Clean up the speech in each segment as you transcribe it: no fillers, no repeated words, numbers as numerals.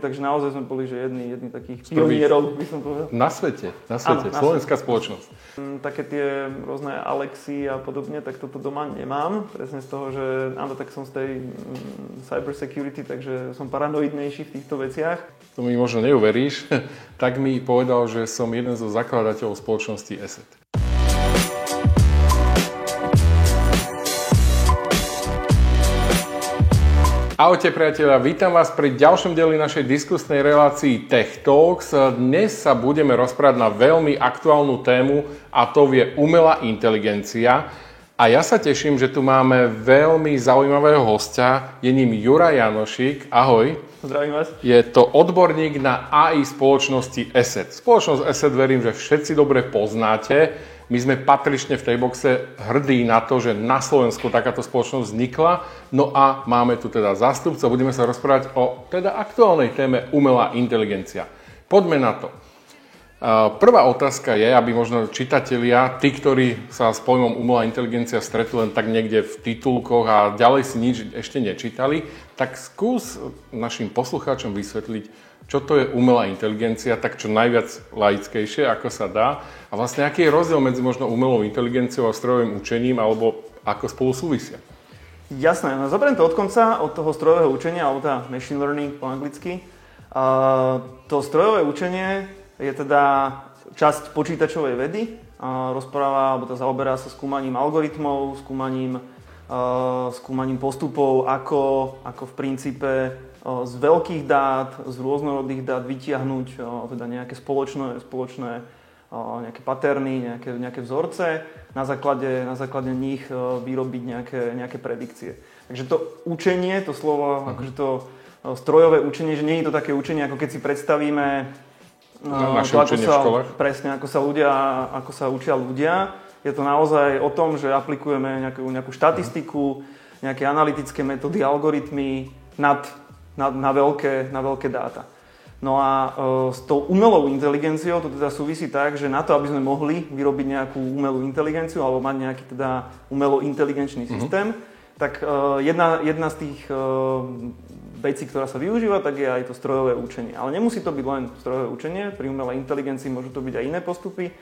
Takže naozaj sme boli, že jedni takých pionierov, by som povedal. Na svete, Áno, slovenská spoločnosť. Také tie rôzne Alexy a podobne, tak toto doma nemám. Presne z toho, že áno, tak som z tej cyber security, takže som paranoidnejší v týchto veciach. To mi možno neuveríš, tak mi povedal, že som jeden zo zakladateľov spoločnosti ESET. Ahojte priatelia, vítam vás pri ďalšom dieli našej diskusnej relácii Tech Talks. Dnes sa budeme rozprávať na veľmi aktuálnu tému a to je umelá inteligencia. A ja sa teším, že tu máme veľmi zaujímavého hostia, je ním Juraj Janošík. Ahoj. Zdravím vás. Je to odborník na AI spoločnosti ESET. Spoločnosť ESET verím, že všetci dobre poznáte. My sme patrične v tej boxe hrdí na to, že na Slovensku takáto spoločnosť vznikla. No a máme tu teda zástupcov. Budeme sa rozprávať o teda aktuálnej téme umelá inteligencia. Poďme na to. Prvá otázka je, aby možno čitatelia, tí, ktorí sa s pojmom umelá inteligencia stretli len tak niekde v titulkoch a ďalej si nič ešte nečítali, tak skús našim poslucháčom vysvetliť, čo to je umelá inteligencia, tak čo najviac laickejšie, ako sa dá. A vlastne aký je rozdiel medzi možno umelou inteligenciou a strojovým učením, alebo ako spolu súvisia? Jasné, no zoberiem to od konca, od toho strojového učenia, alebo teda machine learning po anglicky. To strojové učenie je teda časť počítačovej vedy. Rozpráva, alebo teda zaoberá sa skúmaním algoritmov, skúmaním postupov, ako v princípe z veľkých dát, z rôznorodých dát vytiahnuť teda nejaké spoločné nejaké paterny, nejaké vzorce, na základe nich vyrobiť nejaké predikcie. Takže to učenie, to slovo, akože to strojové učenie, že nie je to také učenie, ako keď si predstavíme naše učenie v školách. Presne, ako sa učia ľudia. Je to naozaj o tom, že aplikujeme nejakú štatistiku, nejaké analytické metódy, algoritmy na veľké dáta. No a s tou umelou inteligenciou to teda súvisí tak, že na to, aby sme mohli vyrobiť nejakú umelú inteligenciu alebo mať nejaký teda umelo-inteligenčný systém, tak jedna z tých vecí, ktorá sa využíva, tak je aj to strojové učenie. Ale nemusí to byť len strojové učenie, pri umelej inteligencii môžu to byť aj iné postupy,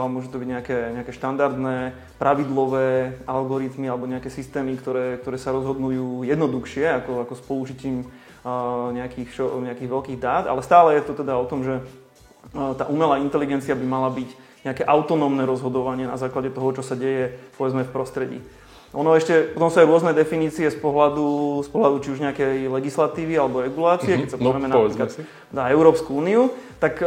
môžu to byť nejaké štandardné, pravidlové algoritmy alebo nejaké systémy, ktoré sa rozhodnujú jednoduchšie ako s použitím nejakých veľkých dát, ale stále je to teda o tom, že tá umelá inteligencia by mala byť nejaké autonómne rozhodovanie na základe toho, čo sa deje, povedzme, v prostredí. Potom sú aj rôzne definície z pohľadu či už nejakej legislatívy alebo regulácie, keď sa pozrieme napríklad na Európsku úniu, tak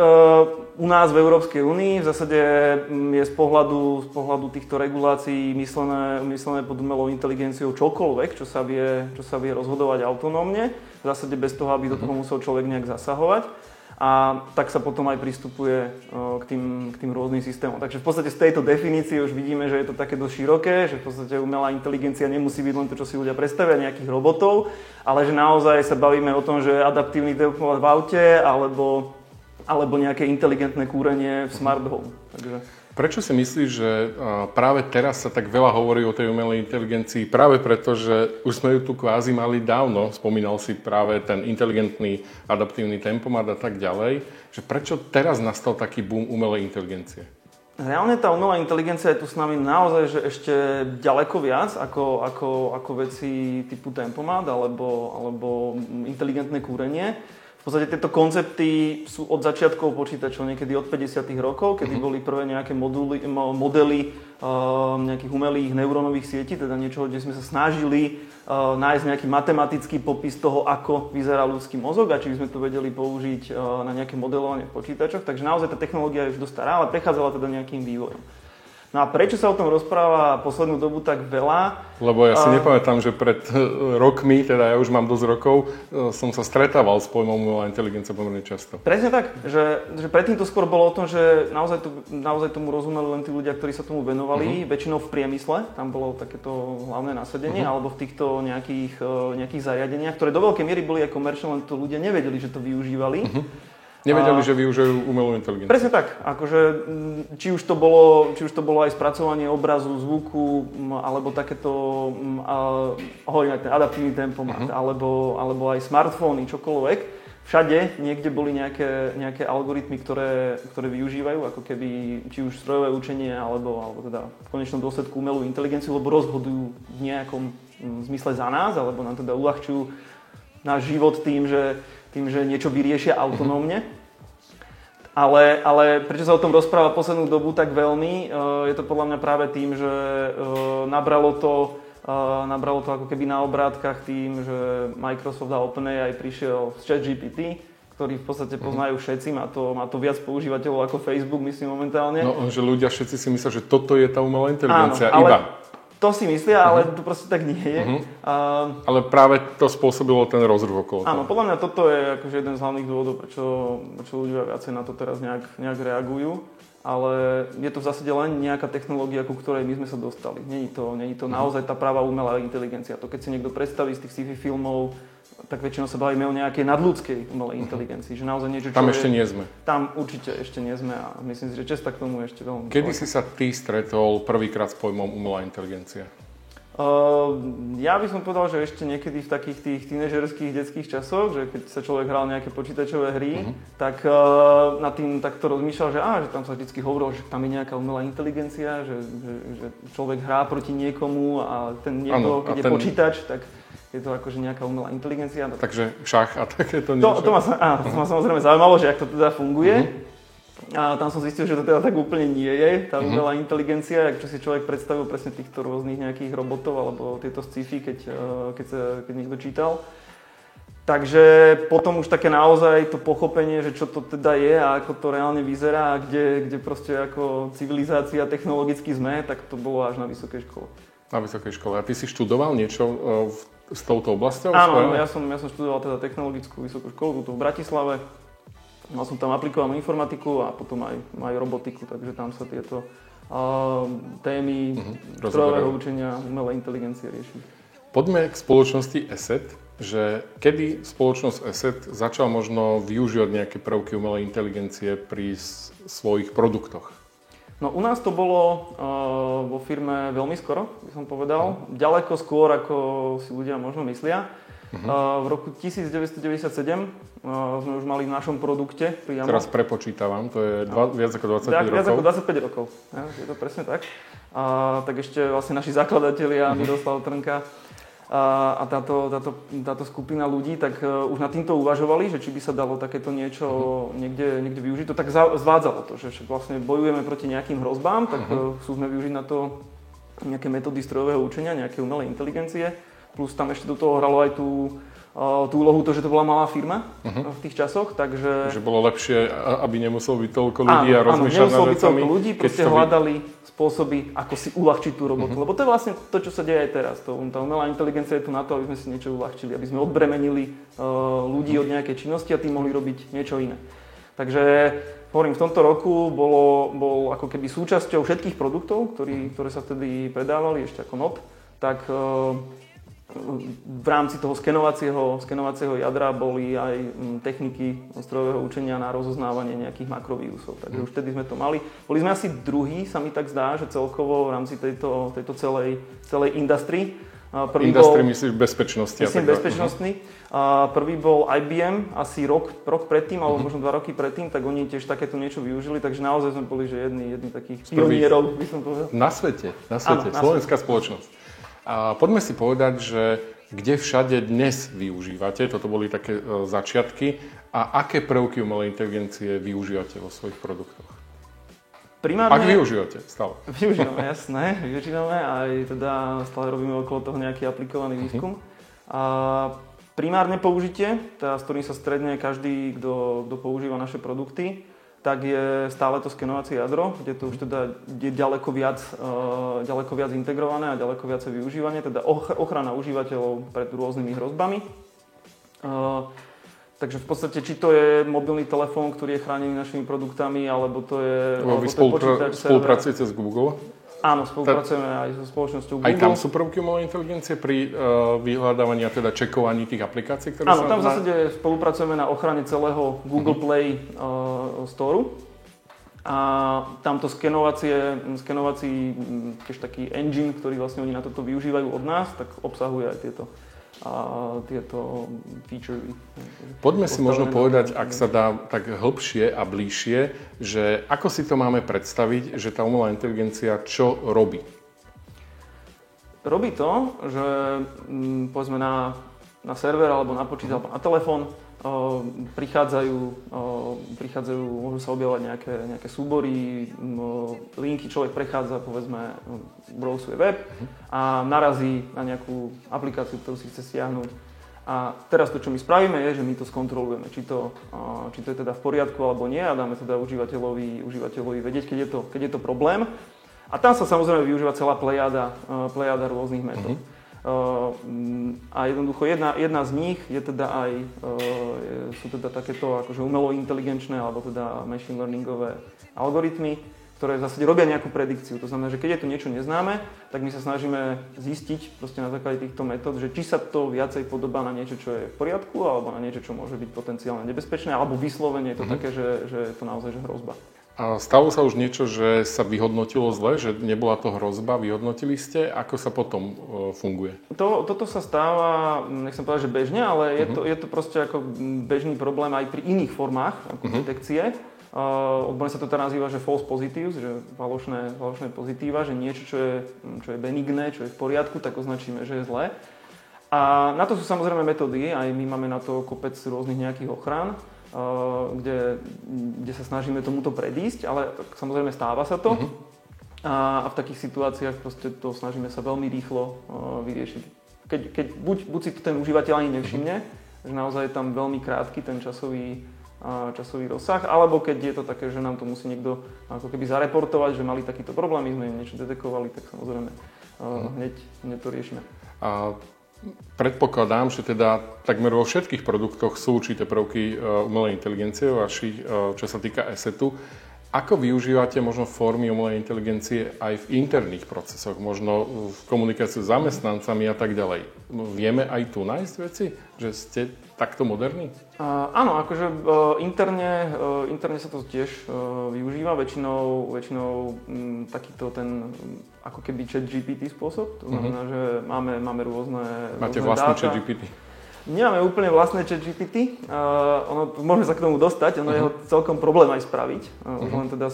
u nás v Európskej únii v zásade je z pohľadu týchto regulácií myslené pod umelou inteligenciou čokoľvek, čo sa vie rozhodovať autonómne, v zásade bez toho, aby do toho musel človek nejak zasahovať. A tak sa potom aj pristupuje k tým rôznym systémom. Takže v podstate z tejto definície už vidíme, že je to také dosť široké, že v podstate umelá inteligencia nemusí byť len to, čo si ľudia predstavia, nejakých robotov, ale že naozaj sa bavíme o tom, že adaptívny tempomat v aute alebo nejaké inteligentné kúrenie v smart home. Takže... Prečo si myslíš, že práve teraz sa tak veľa hovorí o tej umelej inteligencii? Práve preto, že už sme ju tu kvázi mali dávno, spomínal si práve ten inteligentný adaptívny tempomat a tak ďalej, že prečo teraz nastal taký boom umelej inteligencie? Reálne tá umelá inteligencia je tu s nami naozaj že ešte ďaleko viac ako veci typu tempomat alebo inteligentné kúrenie. V podstate tieto koncepty sú od začiatkov počítačov, niekedy od 50. rokov, kedy boli prvé nejaké modely nejakých umelých neurónových sietí, teda niečo, kde sme sa snažili nájsť nejaký matematický popis toho, ako vyzerá ľudský mozog a či by sme to vedeli použiť na nejaké modelovanie v počítačoch. Takže naozaj tá technológia je už dosť stará, ale prechádzala teda nejakým vývojom. No a prečo sa o tom rozpráva poslednú dobu tak veľa? Lebo ja si nepamätám, že pred rokmi, teda ja už mám dosť rokov, som sa stretával s pojmom umelá inteligencia pomerne často. Presne tak, že predtým to skôr bolo o tom, že naozaj tomu rozumeli len tí ľudia, ktorí sa tomu venovali, väčšinou v priemysle, tam bolo takéto hlavné nasadenie, alebo v týchto nejakých zariadeniach, ktoré do veľkej miery boli aj komerčné, len to ľudia nevedeli, že to využívali. Nevedeli, že využijú umelú inteligenciu. Presne tak. Akože, či už to bolo aj spracovanie obrazu, zvuku, alebo takéto hovorím aj ten adaptívny tempomat, alebo aj smartfóny, čokoľvek, všade niekde boli nejaké algoritmy, ktoré využívajú ako keby či už strojové učenie alebo teda v konečnom dôsledku umelú inteligenciu, lebo rozhodujú v nejakom zmysle za nás, alebo nám teda uľahčujú náš život tým, že niečo vyriešia autonómne. Ale prečo sa o tom rozpráva poslednú dobu tak veľmi, je to podľa mňa práve tým, že nabralo to ako keby na obrátkach tým, že Microsoft a OpenAI prišiel s ChatGPT, ktorý v podstate poznajú všetci, má to viac používateľov ako Facebook, myslím momentálne. No, že ľudia všetci si myslia, že toto je tá umelá inteligencia, áno, iba. To si myslia, ale to proste tak nie je. Ale práve to spôsobilo ten rozruch okolo toho. Áno, podľa mňa toto je akože jeden z hlavných dôvodov, prečo ľudia viacej na to teraz nejak reagujú. Ale je to v zásade len nejaká technológia, ku ktorej my sme sa dostali. Není to naozaj tá práva umelá inteligencia. To keď si niekto predstaví z tých sci-fi filmov, tak väčšinou sa bavíme o nejakej nadľudskej umelej inteligencii. Že naozaj niečo, tam ešte nie sme. Tam určite ešte nie sme a myslím si, že česta k tomu ešte veľmi. Kedy si sa ty stretol prvýkrát s pojmom umelá inteligencia? Ja by som povedal, že ešte niekedy v takých tých tínežerských detských časoch, že keď sa človek hral nejaké počítačové hry, tak nad tým takto rozmýšľal, že tam sa vždycky hovorilo, že tam je nejaká umelá inteligencia, že človek hrá proti niekomu a ten niekto, keď je počítač, tak je to akože nejaká umelá inteligencia. Takže šach a takéto niečo? To ma samozrejme zaujímalo, že ako to teda funguje. A tam som zistil, že to teda tak úplne nie je, tá umelá inteligencia, čo si človek predstavil presne týchto rôznych nejakých robotov alebo tieto sci-fi, keď niekto čítal. Takže potom už také naozaj to pochopenie, že čo to teda je a ako to reálne vyzerá a kde proste ako civilizácia technologicky sme, tak to bolo až na vysokej škole. Na vysokej škole. A ty si študoval niečo s touto oblasťou? Áno, ja som študoval teda technologickú vysokú školu tu v Bratislave. Mal som tam aplikovanú informatiku a potom aj robotiku, takže tam sa tieto témy strojového učenia, umelej inteligencie riešili. Poďme k spoločnosti ESET, že kedy spoločnosť ESET začala možno využívať nejaké prvky umelej inteligencie pri svojich produktoch? No u nás to bolo vo firme veľmi skoro, by som povedal. Ďaleko skôr, ako si ľudia možno myslia. V roku 1997 sme už mali v našom produkte priamo. Teraz prepočítavam, to je viac ako 25 rokov. Viac ako 25 rokov, je to presne tak. Tak ešte vlastne naši zakladatelia, Miroslav Trnka a táto skupina ľudí, tak už nad týmto uvažovali, že či by sa dalo takéto niečo niekde využiť. To tak zvádzalo to, že vlastne bojujeme proti nejakým hrozbám, tak chcú sme využiť na to nejaké metódy strojového učenia, nejaké umelej inteligencie. Plus tam ešte do toho hralo aj tú úlohu to, že to bola malá firma v tých časoch, takže... Že bolo lepšie, aby nemuselo byť toľko ľudí a rozmýšľať nad vecami. Toľko ľudí, proste hľadali spôsoby, ako si uľahčiť tú robotu. Lebo to je vlastne to, čo sa deje aj teraz. Tá umelá inteligencia je tu na to, aby sme si niečo uľahčili, aby sme odbremenili ľudí od nejakej činnosti a tým mohli robiť niečo iné. Takže hovorím, v tomto roku bol ako keby súčasťou všetkých produktov, ktoré sa vtedy predávali ešte ako NOT, tak v rámci toho skenovacieho jadra boli aj techniky strojového učenia na rozoznávanie nejakých makrovírusov. Takže už vtedy sme to mali. Boli sme asi druhý, sa mi tak zdá, že celkovo v rámci tejto celej industry. Myslíš bezpečnosti? Myslím bezpečnostný. Prvý bol IBM, asi rok predtým, alebo možno 2 roky predtým, tak oni tiež takéto niečo využili, takže naozaj sme boli, že jedni takých pionierov, by som povedal. Na svete, slovenská spoločnosť. A poďme si povedať, že kde všade dnes využívate, toto boli také začiatky, a aké prvky umelej inteligencie využívate vo svojich produktoch? Primárne... Ak využívate stále. Využívame, jasné, aj teda stále robíme okolo toho nejaký aplikovaný výskum. A primárne použitie, teda s ktorým sa stretne každý, kto používa naše produkty, tak je stále to skenovacie jadro, kde to už teda je ďaleko viac integrované a ďaleko viacej využívanie, teda ochrana užívateľov pred rôznymi hrozbami. Takže v podstate, či to je mobilný telefón, ktorý je chránený našimi produktami, alebo to je počítač, spolupracujete s Google? Áno, spolupracujeme aj so spoločnosťou Google. Aj tam sú prvky umelej inteligencie pri vyhľadávaní a teda čekovaní tých aplikácií, ktoré áno, tam v zásade spolupracujeme na ochrane celého Google Play Store. A tamto skenovací tiež taký engine, ktorý vlastne oni na toto využívajú od nás, tak obsahuje aj tieto featurey. Poďme si možno povedať, ak sa dá tak hĺbšie a bližšie, že ako si to máme predstaviť, že tá umelá inteligencia čo robí? Robí to, že povedzme na server alebo na počítač alebo na telefón prichádzajú, môžu sa objavovať nejaké súbory, linky, človek prechádza, povedzme, browsuje web a narazí na nejakú aplikáciu, ktorú si chce stiahnuť. A teraz to, čo my spravíme, je, že my to skontrolujeme, či to je teda v poriadku alebo nie a dáme teda užívateľovi vedieť, keď je to problém. A tam sa samozrejme využíva celá plejada rôznych metód. A jednoducho jedna z nich je teda sú teda takéto akože umelo-inteligenčné alebo teda machine learningové algoritmy, ktoré v zásade robia nejakú predikciu. To znamená, že keď je to niečo neznáme, tak my sa snažíme zistiť proste na základe týchto metód, že či sa to viacej podobá na niečo, čo je v poriadku, alebo na niečo, čo môže byť potenciálne nebezpečné, alebo vyslovene je to také, že je to naozaj že hrozba. A stalo sa už niečo, že sa vyhodnotilo zle, že nebola to hrozba, vyhodnotili ste? Ako sa potom funguje? Toto sa stáva, nechcem povedať, že bežne, ale je to proste ako bežný problém aj pri iných formách ako detekcie. Odborne sa to teda nazýva, že false positives, že falošné pozitíva, že niečo, čo je benigné, čo je v poriadku, tak označíme, že je zlé. A na to sú samozrejme metódy, aj my máme na to kopec rôznych nejakých ochrán, kde sa snažíme tomuto predísť, ale samozrejme stáva sa to a v takých situáciách proste to snažíme sa veľmi rýchlo vyriešiť. Keď buď si to ten užívateľ ani nevšimne, že naozaj je tam veľmi krátky ten časový rozsah, alebo keď je to také, že nám to musí niekto ako keby zareportovať, že mali takýto problém, my sme im niečo detekovali, tak samozrejme hneď to riešime. Predpokladám, že teda takmer vo všetkých produktoch sú určité prvky umelej inteligencie, čo sa týka assetu. Ako využívate možno formy umelej inteligencie aj v interných procesoch, možno v komunikácii s zamestnancami a tak ďalej? Vieme aj tu nájsť veci, že ste takto moderní? Áno, akože interne sa to tiež využíva, väčšinou takýto ten ako keby ChatGPT spôsob, to znamená, že máme rôzne Máte vlastný ChatGPT? Nemáme úplne vlastné ChatGPT, môžeme sa k tomu dostať, ono je celkom problém aj spraviť, len teda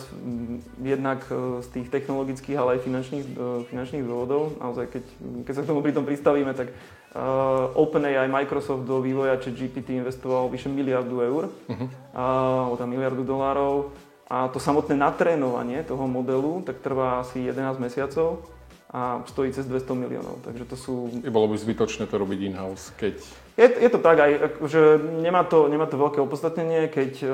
jednak z tých technologických, ale aj finančných dôvodov. Naozaj, keď sa k tomu pritom pristavíme, tak OpenAI Microsoft do vývoja ChatGPT investoval vyše miliardu eur, alebo tam miliardu dolárov. A to samotné natrénovanie toho modelu tak trvá asi 11 mesiacov a stojí cez 200 miliónov. Takže to sú... Bolo by zbytočné to robiť in-house, keď... Je to tak aj, že nemá to veľké opodstatnenie, keď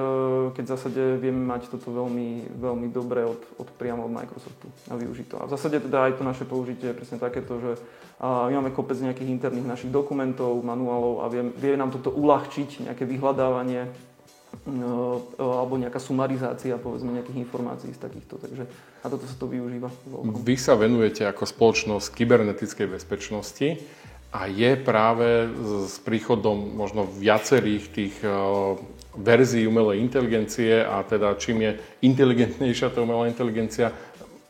v zásade vieme mať toto veľmi, veľmi dobre priamo od Microsoftu a využiť to. A v zásade teda aj to naše použitie je presne takéto, že my máme kopec nejakých interných našich dokumentov, manuálov a vie nám toto uľahčiť, nejaké vyhľadávanie alebo nejaká sumarizácia, povedzme, nejakých informácií z takýchto, takže na toto sa to využíva. Vy sa venujete ako spoločnosť kybernetickej bezpečnosti a je práve s príchodom možno viacerých tých verzií umelej inteligencie a teda čím je inteligentnejšia tá umelá inteligencia,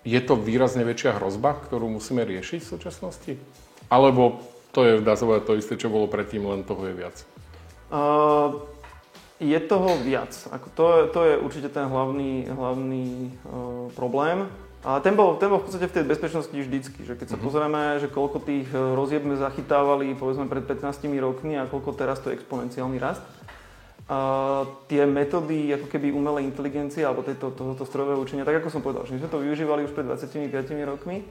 je to výrazne väčšia hrozba, ktorú musíme riešiť v súčasnosti? Alebo to je, dá sa povedať, to isté, čo bolo predtým, len toho je viac? Je toho viac. To je určite ten hlavný problém. A ten bol v podstate v tej bezpečnosti vždycky. Že keď sa pozrieme, že koľko tých rozieb sme zachytávali povedzme pred 15 rokmi a koľko teraz to je exponenciálny rast. Tie metódy ako keby umelej inteligencie alebo tohoto strojového učenia, tak ako som povedal, že my sme to využívali už pred 25 rokmi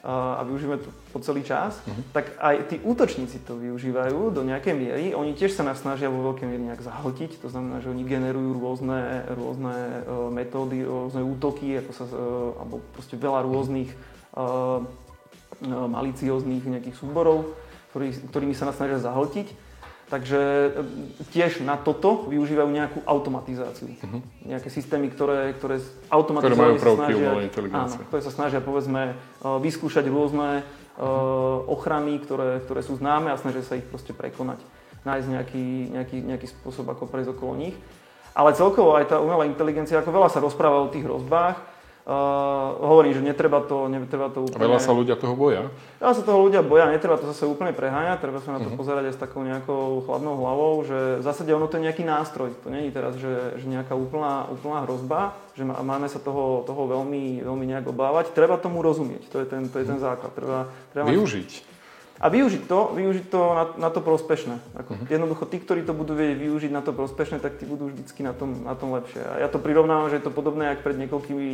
a využívame to po celý čas, tak aj tí útočníci to využívajú do nejakej miery. Oni tiež sa nás snažia vo veľkej miere nejak zahltiť, to znamená, že oni generujú rôzne metódy, rôzne útoky, alebo proste veľa rôznych malicióznych nejakých súborov, ktorými sa nás snažia zahltiť. Takže tiež na toto využívajú nejakú automatizáciu. Nejaké systémy, ktoré automatizovane sa snažia, ktoré sa snažia, povedzme, vyskúšať rôzne ochrany, ktoré sú známe a snažia sa ich proste prekonať. Nájsť nejaký spôsob, ako prejsť okolo nich. Ale celkovo aj tá umelá inteligencia, ako veľa sa rozpráva o tých hrozbách, Hovorím, že netreba to úplne... Veľa sa ľudia toho boja? Veľa sa toho ľudia boja, netreba to zase úplne preháňať, treba sa na to pozerať aj s takou nejakou chladnou hlavou, že v zásade ono to je nejaký nástroj, to nie je teraz, že nejaká úplná hrozba, že máme sa toho veľmi, veľmi nejak obávať, treba tomu rozumieť, to je ten základ. Treba využiť. A využiť to na to prospešné. Jednoducho tí, ktorí to budú vedieť využiť na to prospešné, tak tí budú vždycky na tom lepšie. A ja to prirovnávam, že je to podobné, ako pred niekoľkými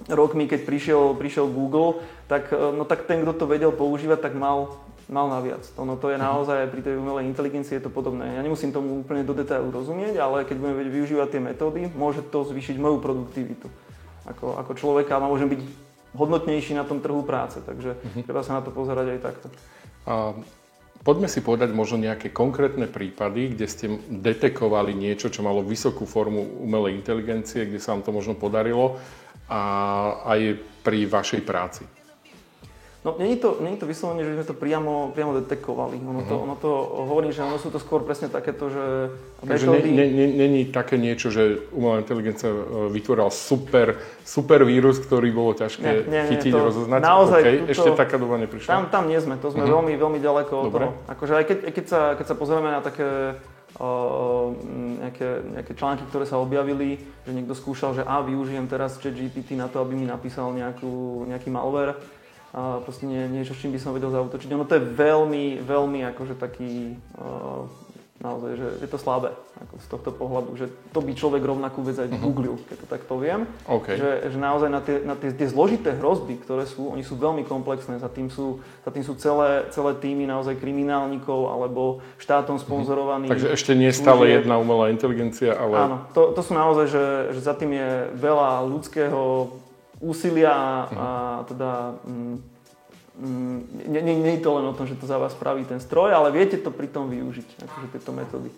rokmi, keď prišiel Google, tak ten, kto to vedel používať, tak mal naviac. To je naozaj pri tej umelej inteligencii je to podobné. Ja nemusím tomu úplne do detailu rozumieť, ale keď budeme vedieť využívať tie metódy, môže to zvýšiť moju produktivitu. Ako človeka môžem byť hodnotnejší na tom trhu práce, takže treba sa na to pozerať aj takto. Poďme si povedať možno nejaké konkrétne prípady, kde ste detekovali niečo, čo malo vysokú formu umelej inteligencie, kde sa vám to možno podarilo a aj pri vašej práci. No, nie je to vyslovene, že sme to priamo detekovali. Ono to hovorí, že ono sú to skôr presne takéto, že metódy... Není také niečo, že umelá inteligencia vytvorila super vírus, ktorý bolo ťažké chytiť, rozoznať? Naozaj, ešte taká doba neprišla? Tam nie sme, to sme veľmi, veľmi ďaleko od toho. Akože aj keď sa pozrieme na také nejaké články, ktoré sa objavili, že niekto skúšal, že využijem teraz ChatGPT na to, aby mi napísal nejaký malware, a proste niečo, s čím by som vedel zaútočiť. Ono to je veľmi, veľmi akože taký, naozaj, že je to slabé ako z tohto pohľadu, že to by človek rovnakú vec aj googlil, keď to tak poviem. Okay. Že naozaj na tie zložité hrozby, ktoré sú, oni sú veľmi komplexné, za tým sú celé týmy naozaj kriminálnikov alebo štátom sponzorovaní. Takže ešte nie stále jedna umelá inteligencia, ale... Áno, to sú naozaj, že za tým je veľa ľudského úsilia a teda nie je to len o tom, že to za vás spraví ten stroj, ale viete to pritom využiť, akože tieto metódy.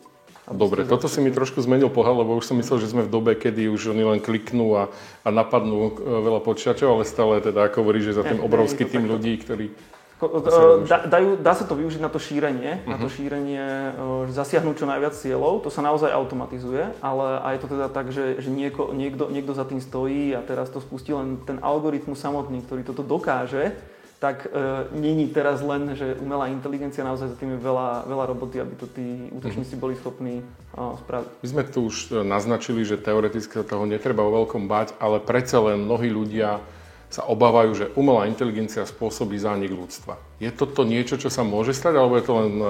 Dobre, toto si mi trošku zmenil pohľad, lebo už som myslel, že sme v dobe, kedy už oni len kliknú a napadnú veľa počítačov, ale stále teda, ako hovorí, že za tým obrovský tým ľudí, ktorí... Dá sa to využiť na to šírenie, zasiahnuť čo najviac cieľov, to sa naozaj automatizuje, ale aj je to teda tak, že niekto za tým stojí a teraz to spustí len ten algoritmus samotný, ktorý toto dokáže, tak není teraz len, že umelá inteligencia, naozaj za tým je veľa roboty, aby to tí útočníci boli schopní spraviť. My sme tu už naznačili, že teoreticky toho netreba vo veľkom bať, ale predsa len mnohí ľudia sa obávajú, že umelá inteligencia spôsobí zánik ľudstva. Je toto niečo, čo sa môže stať, alebo je to len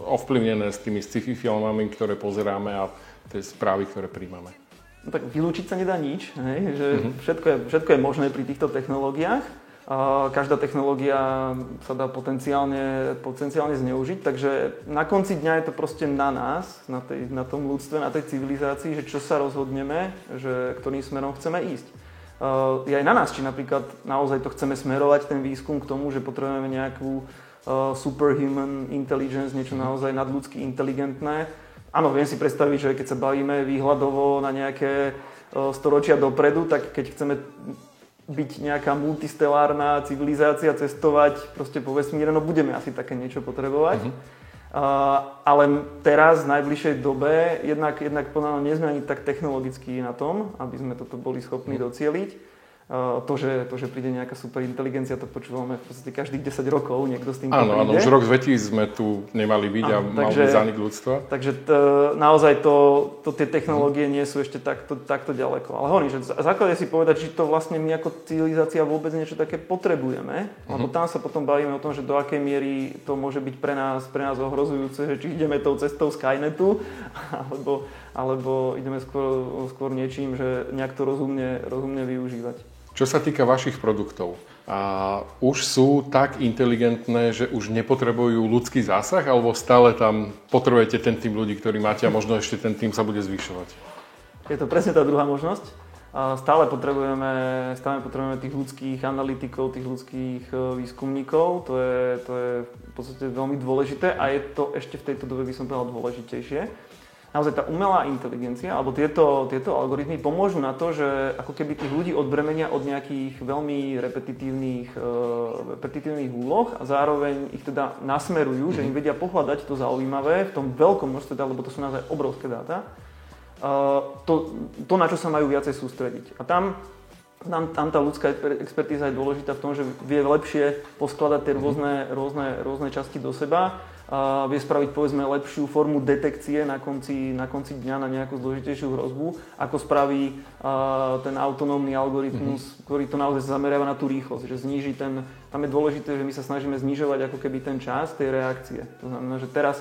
ovplyvnené s tými sci-fi filmami, ktoré pozeráme a tie správy, ktoré príjmame? No tak vylúčiť sa nedá nič, hej? Že všetko je možné pri týchto technológiách. Každá technológia sa dá potenciálne zneužiť, takže na konci dňa je to proste na nás, na tom ľudstve, na tej civilizácii, že čo sa rozhodneme, že ktorým smerom chceme ísť. Je aj na nás, či napríklad naozaj to chceme smerovať, ten výskum k tomu, že potrebujeme nejakú superhuman intelligence, niečo naozaj nadľudsky inteligentné. Áno, viem si predstaviť, že keď sa bavíme výhľadovo na nejaké storočia dopredu, tak keď chceme byť nejaká multistelárna civilizácia, cestovať proste po vesmíre, no budeme asi také niečo potrebovať. Ale teraz, v najbližšej dobe, jednak podľa mňa nie sme ani tak technologicky na tom, aby sme toto boli schopní docieliť. To, že príde nejaká super inteligencia, to počúvame v podstate každých 10 rokov, niekto s tým príde. Áno, už rok 2000 sme tu nemali byť a mal by zánik ľudstva. Takže naozaj tie technológie nie sú ešte takto ďaleko. Ale hovorím, že základe si povedať, či to vlastne my ako civilizácia vôbec niečo také potrebujeme, lebo tam sa potom bavíme o tom, že do akej miery to môže byť pre nás ohrozujúce, že či ideme tou cestou Skynetu, alebo ideme skôr niečím, že nejak to rozumne využívať. Čo sa týka vašich produktov, už sú tak inteligentné, že už nepotrebujú ľudský zásah, alebo stále tam potrebujete ten tým ľudí, ktorý máte a možno ešte ten tým sa bude zvyšovať? Je to presne tá druhá možnosť. Stále potrebujeme tých ľudských analytikov, tých ľudských výskumníkov. To je v podstate veľmi dôležité a je to ešte v tejto dobe, by som povedal, dôležitejšie. Naozaj tá umelá inteligencia, alebo tieto algoritmy pomôžu na to, že ako keby tých ľudí odbremenia od nejakých veľmi repetitívnych úloh a zároveň ich teda nasmerujú, že im vedia pohľadať to zaujímavé v tom veľkom množstve dát, lebo to sú naozaj obrovské dáta, to, na čo sa majú viacej sústrediť. A tam Tam tá ľudská expertíza je dôležitá v tom, že vie lepšie poskladať tie rôzne časti do seba, vie spraviť povedzme lepšiu formu detekcie na konci dňa na nejakú zložitejšiu hrozbu, ako spraví ten autonómny algoritmus, ktorý to naozaj zameriava na tú rýchlosť, že zníži tam je dôležité, že my sa snažíme znižovať ako keby ten čas tej reakcie. To znamená, že teraz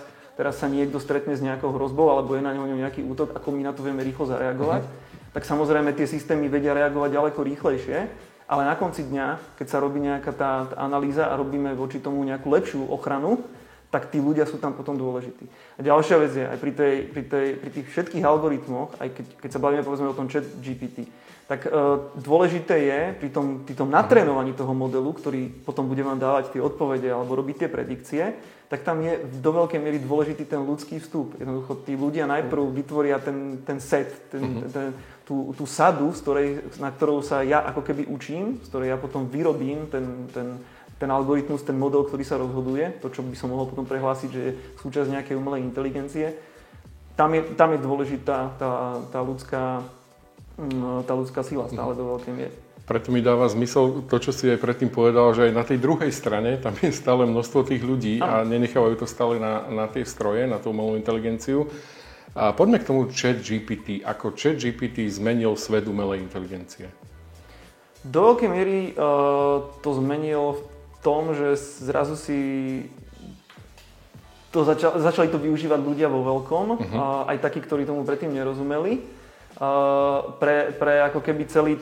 sa niekto stretne s nejakou hrozbou alebo je na ňom nejaký útok, ako my na to vieme rýchlo zareagovať, tak samozrejme tie systémy vedia reagovať ďaleko rýchlejšie, ale na konci dňa, keď sa robí nejaká tá analýza a robíme voči tomu nejakú lepšiu ochranu, tak tí ľudia sú tam potom dôležití. A ďalšia vec je, aj pri tých všetkých algoritmoch, aj keď sa bavíme povedzme o tom ChatGPT, tak dôležité je pri tom natrénovaní toho modelu, ktorý potom bude vám dávať tie odpovede alebo robiť tie predikcie, tak tam je do veľkej miery dôležitý ten ľudský vstup. Jednoducho tí ľudia najprv vytvoria ten set, tú sadu, na ktorou sa ja ako keby učím, z ktorej ja potom vyrobím ten algoritmus, ten model, ktorý sa rozhoduje, to, čo by som mohol potom prehlásiť, že je súčasť nejakej umelej inteligencie. Tam je dôležitá tá ľudská sila stále do veľkej miery. Preto mi dáva zmysel to, čo si aj predtým povedal, že aj na tej druhej strane tam je stále množstvo tých ľudí a nenechávajú to stále na tie stroje, na tú umelú inteligenciu. A poďme k tomu ChatGPT. Ako ChatGPT zmenil svet umelej inteligencie? Do veľkej miery to zmenil v tom, že zrazu začali to využívať ľudia vo veľkom, aj takí, ktorí tomu predtým nerozumeli. Pre ako keby celý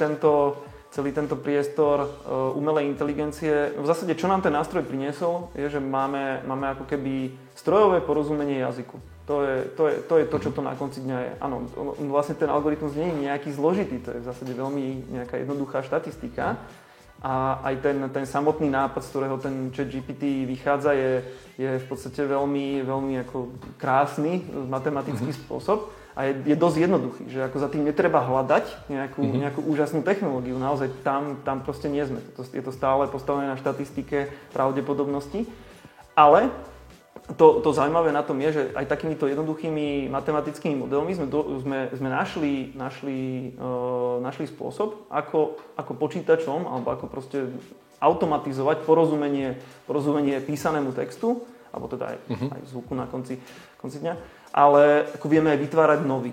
tento priestor umelej inteligencie. V zásade, čo nám ten nástroj priniesol, je, že máme ako keby strojové porozumenie jazyku. To je to, čo to na konci dňa je. Áno, vlastne ten algoritmus nie je nejaký zložitý, to je v zásade veľmi nejaká jednoduchá štatistika. A aj ten samotný nápad, z ktorého ten ChatGPT vychádza, je v podstate veľmi, veľmi ako krásny matematický spôsob a je dosť jednoduchý, že ako za tým netreba hľadať nejakú úžasnú technológiu. Naozaj tam proste nie sme. Je to stále postavené na štatistike pravdepodobnosti. Ale to zaujímavé na tom je, že aj takýmito jednoduchými matematickými modelmi sme našli spôsob, ako počítačom alebo ako proste automatizovať porozumenie písanému textu, alebo teda aj zvuku na konci dňa, ale ako vieme aj vytvárať nový.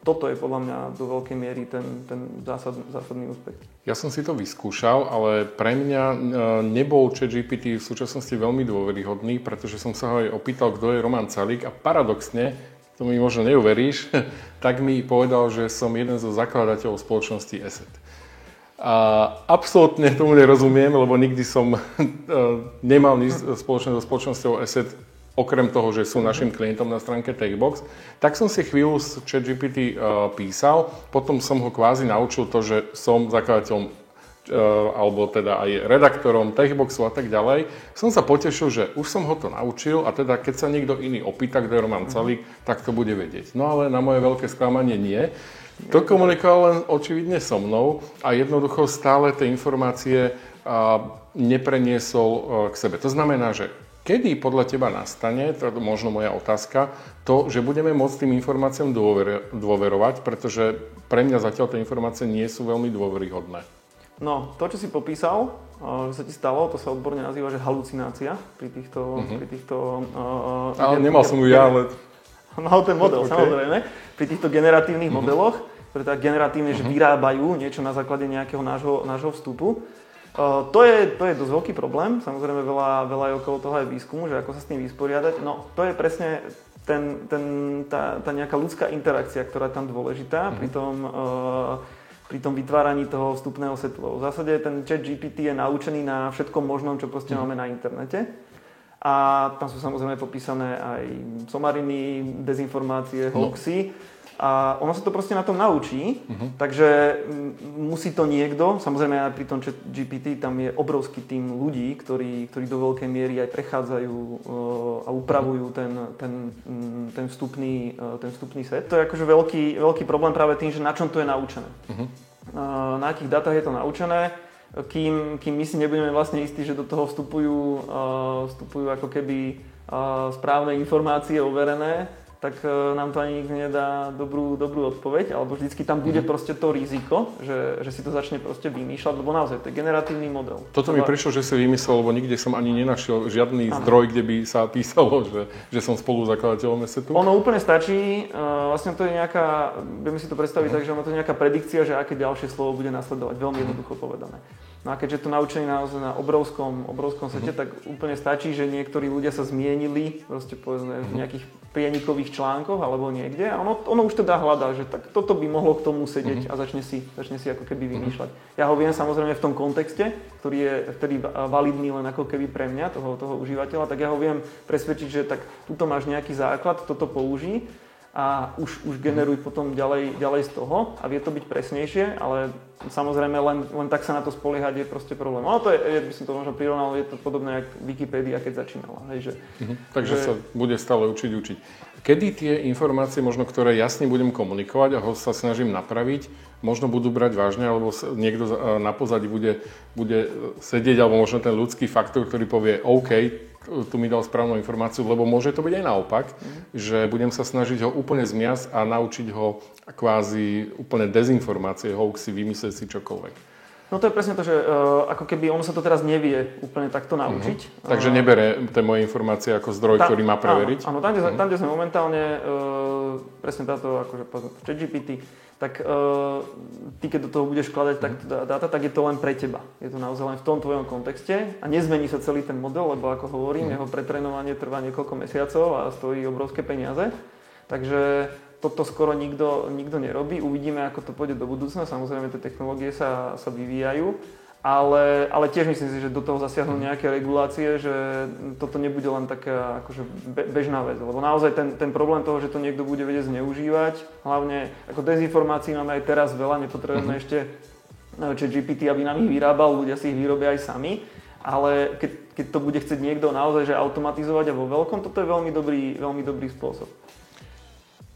Toto je podľa mňa do veľkej miery ten zásadný úspech. Ja som si to vyskúšal, ale pre mňa nebol ChatGPT v súčasnosti veľmi dôveryhodný, pretože som sa ho aj opýtal, kto je Roman Calík a paradoxne, to mi možno neuveríš, tak mi povedal, že som jeden zo zakladateľov spoločnosti ESET. A absolútne tomu nerozumiem, lebo nikdy som nemal nič spoločné so spoločnosťou ESET, okrem toho, že sú našim klientom na stránke Techbox. Tak som si chvíľu s ChatGPT písal, potom som ho kvázi naučil to, že som zakladateľom alebo teda aj redaktorom Techboxu a tak ďalej. Som sa potešil, že už som ho to naučil a teda keď sa niekto iný opýta, kto je Roman Calík, tak to bude vedieť. No ale na moje veľké sklamanie nie. To komunikoval len očividne so mnou a jednoducho stále tie informácie nepreniesol k sebe. To znamená, že kedy podľa teba nastane, to je možno moja otázka, to, že budeme môcť tým informáciám dôverovať, pretože pre mňa zatiaľ tie informácie nie sú veľmi dôveryhodné. No, to, čo si popísal, že sa ti stalo, to sa odborne nazýva, že halucinácia pri týchto ale nemal som ju ja, ale... Mal ten model, samozrejme. Pri týchto generatívnych modeloch, ktoré tak generatívne, že vyrábajú niečo na základe nejakého nášho vstupu. To je dosť veľký problém, samozrejme veľa je okolo toho aj výskumu, že ako sa s tým vysporiadať. No to je presne tá nejaká ľudská interakcia, ktorá je tam dôležitá pri tom vytváraní toho vstupného setu. V zásade ten ChatGPT je naučený na všetkom možnom, čo proste máme na internete. A tam sú samozrejme popísané aj somariny, dezinformácie, hoaxy. A ono sa to proste na tom naučí, takže musí to niekto, samozrejme aj pri tom ChatGPT tam je obrovský tím ľudí, ktorí do veľkej miery aj prechádzajú a upravujú ten vstupný set. To je akože veľký problém práve tým, že na čom to je naučené. Na akých dátach je to naučené, kým my si nebudeme vlastne istí, že do toho vstupujú ako keby správne informácie overené, tak nám to ani nikto nedá dobrú odpoveď, alebo vždycky tam bude proste to riziko, že si to začne proste vymýšľať, lebo naozaj to je generatívny model. Toto mi prišlo, že si vymyslel, lebo nikde som ani nenašiel žiadny zdroj, kde by sa písalo, že som spoluzakladateľom ESETu. Ono úplne stačí, vlastne to je nejaká, vieme si to predstaviť tak, že ono to je nejaká predikcia, že aké ďalšie slovo bude nasledovať, veľmi jednoducho povedané. No a keďže to naučení naozaj na obrovskom sete, tak úplne stačí, že niektorí ľudia sa zmienili proste povedzme v nejakých prienikových článkoch alebo niekde a ono už teda hľadá, že tak toto by mohlo k tomu sedieť a začne si ako keby vymýšľať. Ja ho viem samozrejme v tom kontexte, ktorý je vtedy validný len ako keby pre mňa, toho užívateľa, tak ja ho viem presvedčiť, že tak tuto máš nejaký základ, toto použij a už generuj potom ďalej z toho a vie to byť presnejšie, ale samozrejme len tak sa na to spoliehať je proste problém. Ale to je, by som to možno prirovnal, je to podobné ako Wikipédia, keď začínala. Hej, Takže sa bude stále učiť. Kedy tie informácie, možno ktoré jasne budem komunikovať a ho sa snažím napraviť, možno budú brať vážne, alebo niekto na pozadí bude sedieť, alebo možno ten ľudský faktor, ktorý povie OK, tu mi dal správnu informáciu, lebo môže to byť aj naopak, že budem sa snažiť ho úplne zmiasť a naučiť ho kvázi úplne dezinformácie, hoaxy, vymyslieť si čokoľvek. No to je presne to, že ako keby ono sa to teraz nevie úplne takto naučiť. Takže nebere tie moje informácie ako zdroj, ktorý má preveriť? Áno, tam, kde sme momentálne, presne táto akože ChatGPT, tak ty, keď do toho budeš vkladať takto dáta, tak je to len pre teba. Je to naozaj len v tom tvojom kontexte a nezmení sa celý ten model, lebo ako hovorím, jeho pretrénovanie trvá niekoľko mesiacov a stojí obrovské peniaze. Takže toto skoro nikto nerobí. Uvidíme, ako to pôjde do budúcna. Samozrejme, tie technológie sa vyvíjajú. Ale tiež myslím si, že do toho zasiahnu nejaké regulácie, že toto nebude len taká akože bežná vec. Lebo naozaj ten problém toho, že to niekto bude vedieť zneužívať, hlavne ako dezinformácií máme aj teraz veľa, nepotrebujeme ešte ChatGPT, aby nám ich vyrábal, ľudia si ich vyrobia aj sami. Ale keď to bude chcieť niekto naozaj že automatizovať a vo veľkom, toto je veľmi dobrý spôsob.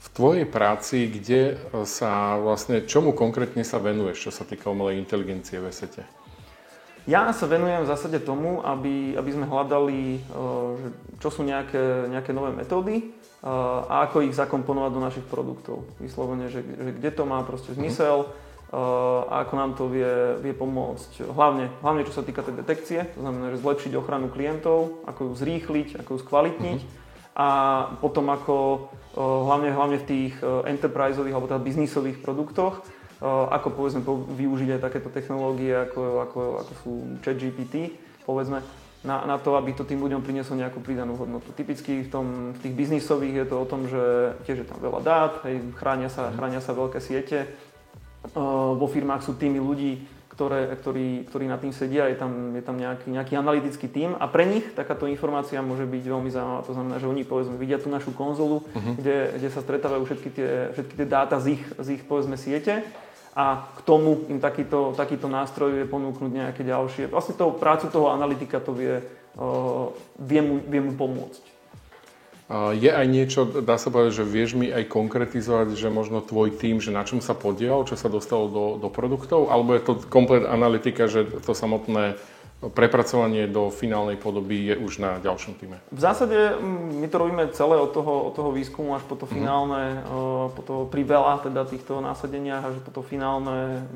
V tvojej práci, kde sa vlastne, čomu konkrétne sa venuješ, čo sa týka umelej inteligencie v ESETe? Ja sa venujem v zásade tomu, aby sme hľadali, čo sú nejaké nové metódy a ako ich zakomponovať do našich produktov. Vyslovene, že kde to má proste zmysel a ako nám to vie pomôcť. Hlavne čo sa týka tej detekcie, to znamená, že zlepšiť ochranu klientov, ako ju zrýchliť, ako ju skvalitniť a potom ako hlavne v tých enterpriseových alebo teda biznisových produktoch, ako povedzme využiť aj takéto technológie, ako sú ChatGPT, povedzme, na to, aby to tým ľuďom prinieslo nejakú pridanú hodnotu. Typicky v tých biznisových je to o tom, že tiež je tam veľa dát, chránia sa veľké siete. Vo firmách sú týmy ľudí, ktorí na tým sedia, je tam nejaký analytický tím a pre nich takáto informácia môže byť veľmi zaujímavá. To znamená, že oni povedzme vidia tú našu konzolu, kde sa stretávajú všetky tie dáta z ich povedzme siete a k tomu im takýto nástroj vie ponúknuť nejaké ďalšie. Vlastne prácu toho analytika to vie mu pomôcť. Je aj niečo, dá sa povedať, že vieš mi aj konkretizovať, že možno tvoj tím, že na čom sa podielal, čo sa dostalo do produktov, alebo je to komplet analytika, že to samotné prepracovanie do finálnej podoby je už na ďalšom týme? V zásade my to robíme celé od toho výskumu až po to finálne, po to pri veľa teda týchto násadeniach až po to finálne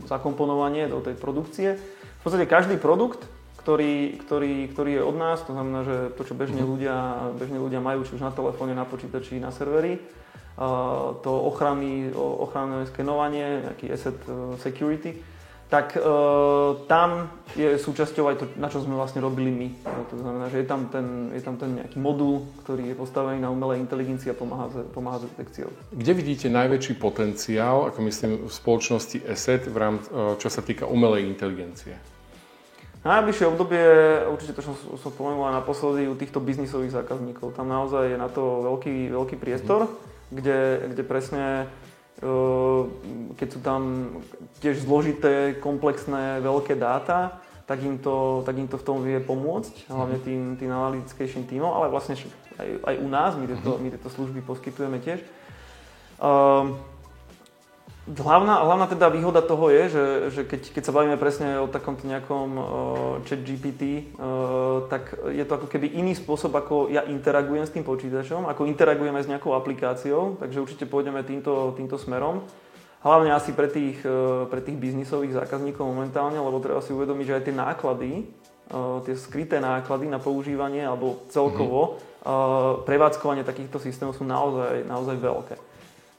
zakomponovanie do tej produkcie. V podstate každý produkt, ktorý je od nás, to znamená, že to, čo bežne ľudia majú, či už na telefóne, na počítači, na serveri, to ochranné skenovanie, nejaký asset security, tak tam je súčasťou aj to, na čo sme vlastne robili my. To znamená, že je tam ten nejaký modul, ktorý je postavený na umelej inteligencii a pomáha s detekciou. Kde vidíte najväčší potenciál, ako myslím, v spoločnosti ESET, čo sa týka umelej inteligencie? Najbližšie obdobie, určite to, čo som spomenul aj naposledy, u týchto biznisových zákazníkov. Tam naozaj je na to veľký priestor, kde presne, keď sú tam tiež zložité, komplexné, veľké dáta, tak im to v tom vie pomôcť, hlavne tým analytickejším tímom, ale vlastne aj u nás, my tieto služby poskytujeme tiež. Hlavná teda výhoda toho je, že keď sa bavíme presne o takomto nejakom ChatGPT, tak je to ako keby iný spôsob, ako ja interagujem s tým počítačom, ako interagujem aj s nejakou aplikáciou, takže určite pôjdeme týmto smerom. Hlavne asi pre tých biznisových zákazníkov momentálne, lebo treba si uvedomiť, že aj tie náklady, tie skryté náklady na používanie alebo celkovo prevádzkovanie takýchto systémov sú naozaj veľké.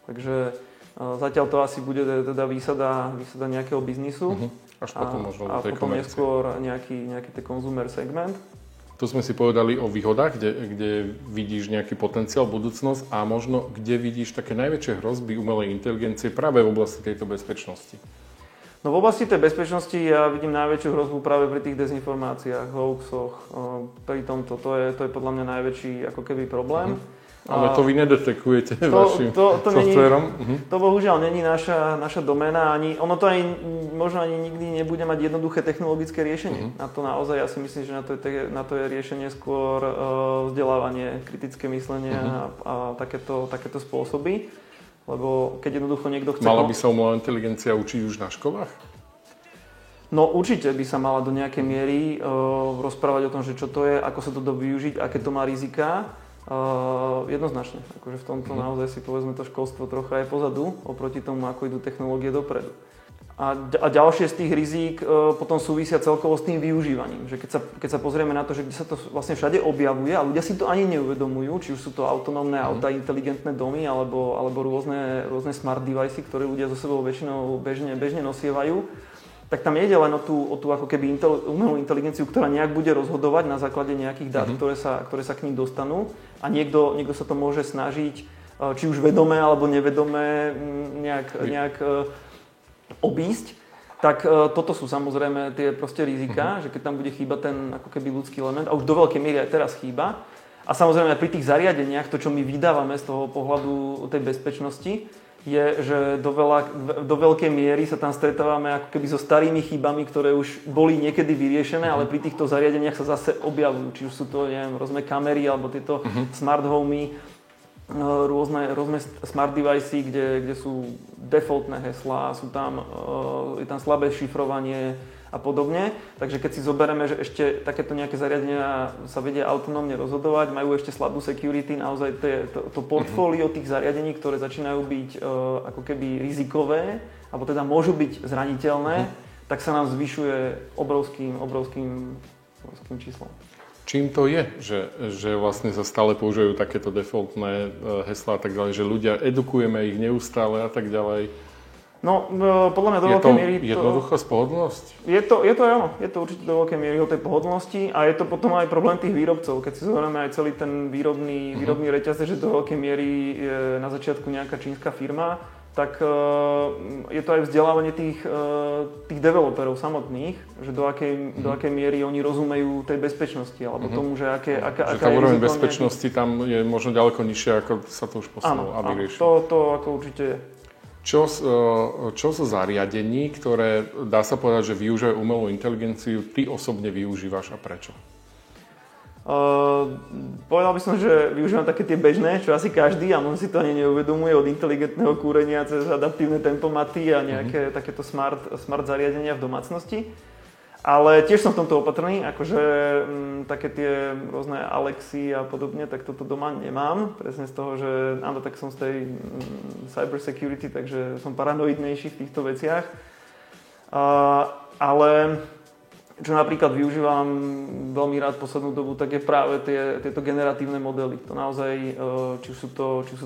Takže zatiaľ to asi bude teda výsada nejakého biznisu Až potom možno a tej potom komercie. neskôr nejaký ten consumer segment. Tu sme si povedali o výhodách, kde vidíš nejaký potenciál, budúcnosť a možno kde vidíš také najväčšie hrozby umelej inteligencie práve v oblasti tejto bezpečnosti. No v oblasti tej bezpečnosti ja vidím najväčšiu hrozbu práve pri tých dezinformáciách, hoaxoch, pri tomto. To je podľa mňa najväčší ako keby problém. Ale to vy nedetekujete vašim softvérom? To bohužiaľ není naša doména, ono to možno ani nikdy nebude mať jednoduché technologické riešenie. Na to naozaj, ja si myslím, že na to je riešenie skôr vzdelávanie, kritické myslenie a takéto spôsoby. Lebo keď jednoducho niekto chce... Mala by sa umelá inteligencia učiť už na školách? No určite by sa mala do nejakej miery rozprávať o tom, že čo to je, ako sa to dá využiť, aké to má rizika. Jednoznačne. Akože v tomto naozaj si povedzme to školstvo trocha je pozadu oproti tomu, ako idú technológie dopredu. A ďalšie z tých rizík potom súvisia celkovo s tým využívaním. Že keď sa pozrieme na to, že kde sa to vlastne všade objavuje a ľudia si to ani neuvedomujú, či už sú to autonómne auta, inteligentné domy alebo rôzne smart device, ktoré ľudia so sebou väčšinou bežne nosievajú, tak tam nejde len o tú ako keby umelú inteligenciu, ktorá nejak bude rozhodovať na základe nejakých dát, ktoré sa k ním dostanú a niekto sa to môže snažiť, či už vedomé alebo nevedomé nejak obísť, tak toto sú samozrejme tie proste rizika, že keď tam bude chýbať ten ako keby ľudský element, a už do veľkej miery aj teraz chýba. A samozrejme pri tých zariadeniach, to čo my vydávame z toho pohľadu tej bezpečnosti, je, že do veľkej miery sa tam stretávame ako keby so starými chybami, ktoré už boli niekedy vyriešené, ale pri týchto zariadeniach sa zase objavujú. Či už sú to, rôzne kamery alebo tieto smart homey, rôzne smart device, kde sú defaultné heslá, je tam slabé šifrovanie a podobne. Takže keď si zoberieme, že ešte takéto nejaké zariadenia sa vedia autonómne rozhodovať, majú ešte slabú security, naozaj to portfólio tých zariadení, ktoré začínajú byť ako keby rizikové, alebo teda môžu byť zraniteľné, tak sa nám zvyšuje obrovským číslom. Čím to je, že vlastne sa stále používajú takéto defaultné heslá a tak ďalej, že ľudia edukujeme ich neustále a tak ďalej? No, podľa mňa do veľkej miery... Je to jednoduchá pohodlnosť? Je to áno. Je to určite do veľkej miery o tej pohodlnosti a je to potom aj problém tých výrobcov. Keď si zoberieme aj celý ten výrobný reťazec, že do veľkej miery je na začiatku nejaká čínska firma, tak je to aj vzdelávanie tých developerov samotných, že do akej miery oni rozumejú tej bezpečnosti, alebo tomu, že aká tá úroveň bezpečnosti tam je možno ďaleko nižšia, ako sa to už posunulo, aby riešili. To ako určite je. Čo zo zariadení, ktoré dá sa povedať, že využívajú umelú inteligenciu, ty osobne využívaš a prečo? Povedal by som, že využívam také tie bežné, čo asi každý, a on si to ani neuvedomuje, od inteligentného kúrenia cez adaptívne tempomaty a nejaké takéto smart zariadenia v domácnosti. Ale tiež som v tomto opatrný, akože také tie rôzne Alexy a podobne, tak toto doma nemám. Presne z toho, že áno, tak som z tej cyber security, takže som paranoidnejší v týchto veciach. Ale čo napríklad využívam veľmi rád poslednú dobu, tak je práve tieto generatívne modely. To naozaj, či sú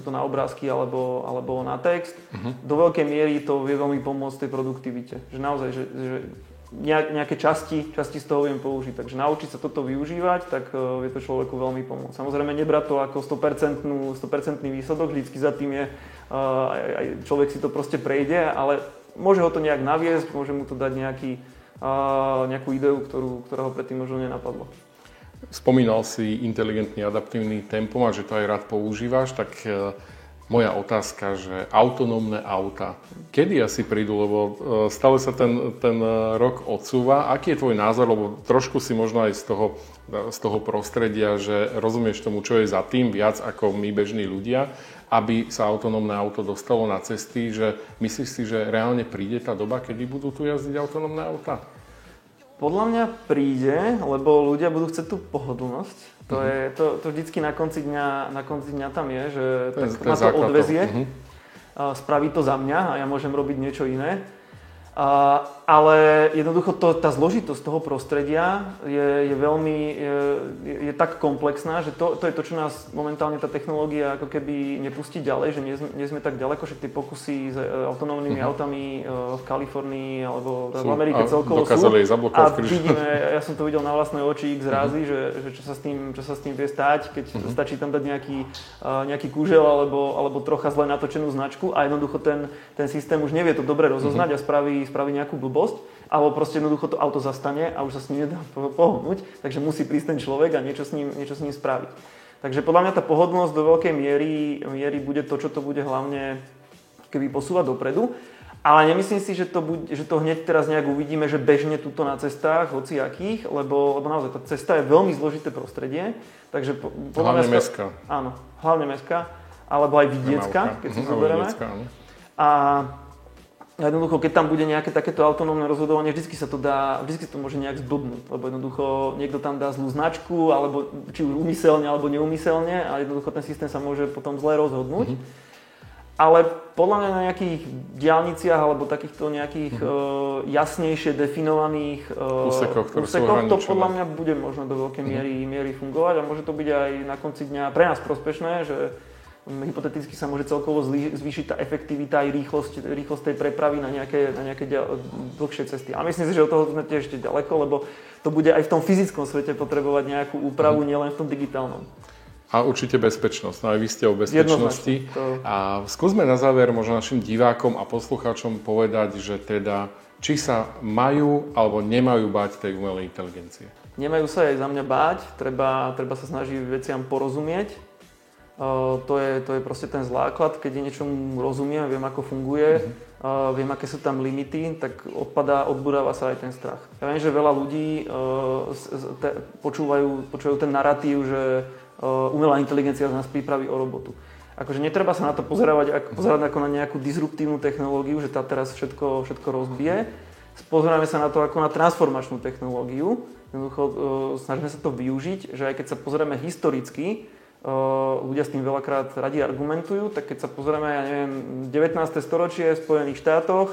to na obrázky alebo na text, do veľkej miery to vie veľmi pomôcť tej produktivite. Že naozaj, že nejaké časti z toho viem použiť. Takže naučiť sa toto využívať, tak je to človeku veľmi pomôcť. Samozrejme nebrať to ako 100% výsledok, vždycky za tým je, aj človek si to proste prejde, ale môže ho to nejak naviesť, môže mu to dať nejakú ideu, ktorá ho predtým možno nenapadla. Spomínal si inteligentný adaptívny tempomat, že to aj rád používaš, tak Moja otázka, že autonómne auta, kedy asi prídu, lebo stále sa ten rok odsúva. Aký je tvoj názor, lebo trošku si možno aj z toho prostredia, že rozumieš tomu, čo je za tým, viac ako my bežní ľudia, aby sa autonómne auto dostalo na cesty, že myslíš si, že reálne príde tá doba, kedy budú tu jazdiť autonómne auta? Podľa mňa príde, lebo ľudia budú chcieť tú pohodlnosť. To vždycky na konci dňa tam je, že ma to odvezie, spraví to za mňa a ja môžem robiť niečo iné. Ale jednoducho tá zložitosť toho prostredia je tak komplexná, že to je to, čo nás momentálne tá technológia ako keby nepustí ďalej, že nie sme tak ďaleko, že tie pokusy s autonómnymi autami v Kalifornii alebo v Amerike celkovo sú. A vidíme, ja som to videl na vlastné oči x razy, že čo sa s tým vie stať, keď stačí tam dať nejaký kúžel alebo trocha zle natočenú značku a jednoducho ten systém už nevie to dobre rozoznať a spraví nejakú blbosť, alebo proste jednoducho to auto zastane a už sa s ním nedá pohnúť, takže musí prísť ten človek a niečo s ním spraviť. Takže podľa mňa tá pohodlnosť do veľkej miery bude to, čo to bude hlavne keby posúvať dopredu, ale nemyslím si, že to hneď teraz nejak uvidíme, že bežne tuto na cestách, hociakých, lebo naozaj tá cesta je veľmi zložité prostredie, takže hlavne mestská. Áno, hlavne mestská, alebo aj vidiecká, keď si zoberieme. A jednoducho, keď tam bude nejaké takéto autonómne rozhodovanie, vždycky to môže nejak zblbnúť, lebo jednoducho niekto tam dá zlú značku, alebo či už úmyselne, alebo neúmyselne a jednoducho ten systém sa môže potom zle rozhodnúť. Ale podľa mňa na nejakých diaľniciach alebo takýchto nejakých jasnejšie definovaných úsekoch to podľa mňa bude možno do veľkej miery fungovať a môže to byť aj na konci dňa pre nás prospešné, že hypoteticky sa môže celkovo zvýšiť tá efektivita aj rýchlosť tej prepravy na nejaké dlhšie cesty. A myslím si, že od toho sme tiež ešte ďaleko, lebo to bude aj v tom fyzickom svete potrebovať nejakú úpravu, nielen v tom digitálnom. A určite bezpečnosť. No aj vy ste o bezpečnosti. A skúsme na záver možno našim divákom a poslucháčom povedať, že teda či sa majú alebo nemajú báť tej umelej inteligencie. Nemajú sa aj za mňa báť, treba sa snažiť veciam porozumieť. To je proste ten základ, keď niečomu rozumiem, viem ako funguje, viem aké sú tam limity, tak odburáva sa aj ten strach. Ja viem, že veľa ľudí počúvajú ten narratív, že umelá inteligencia nás pripraví o robotu. Akože netreba sa na to pozerať ako na nejakú disruptívnu technológiu, že tá teraz všetko rozbije. Pozeráme sa na to ako na transformačnú technológiu. Jednoducho snažíme sa to využiť, že aj keď sa pozrieme historicky, ľudia s tým veľakrát radi argumentujú, tak keď sa pozrieme, 19. storočie v Spojených štátoch,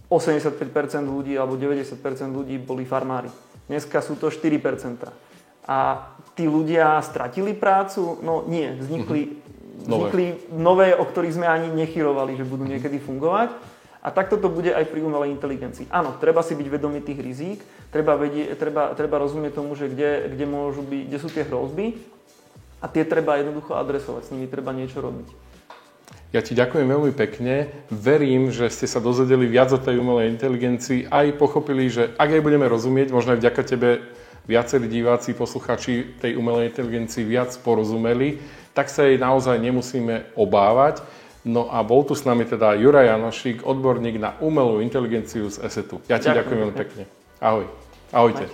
85% ľudí alebo 90% ľudí boli farmári. Dneska sú to 4%. A tí ľudia stratili prácu? No nie, vznikli nové, o ktorých sme ani nechyrovali, že budú niekedy fungovať. A takto to bude aj pri umelej inteligencii. Áno, treba si byť vedomý tých rizík, treba rozumieť tomu, že kde sú tie hrozby, a tie treba jednoducho adresovať, s nimi treba niečo robiť. Ja ti ďakujem veľmi pekne. Verím, že ste sa dozvedeli viac o tej umelej inteligencii, aj pochopili, že ak jej budeme rozumieť, možno aj vďaka tebe viacerí diváci, posluchači tej umelej inteligencii viac porozumeli, tak sa jej naozaj nemusíme obávať. No a bol tu s nami teda Juraj Janošík, odborník na umelú inteligenciu z ESETu. Ja ti ďakujem veľmi pekne. Ahoj. Ahojte.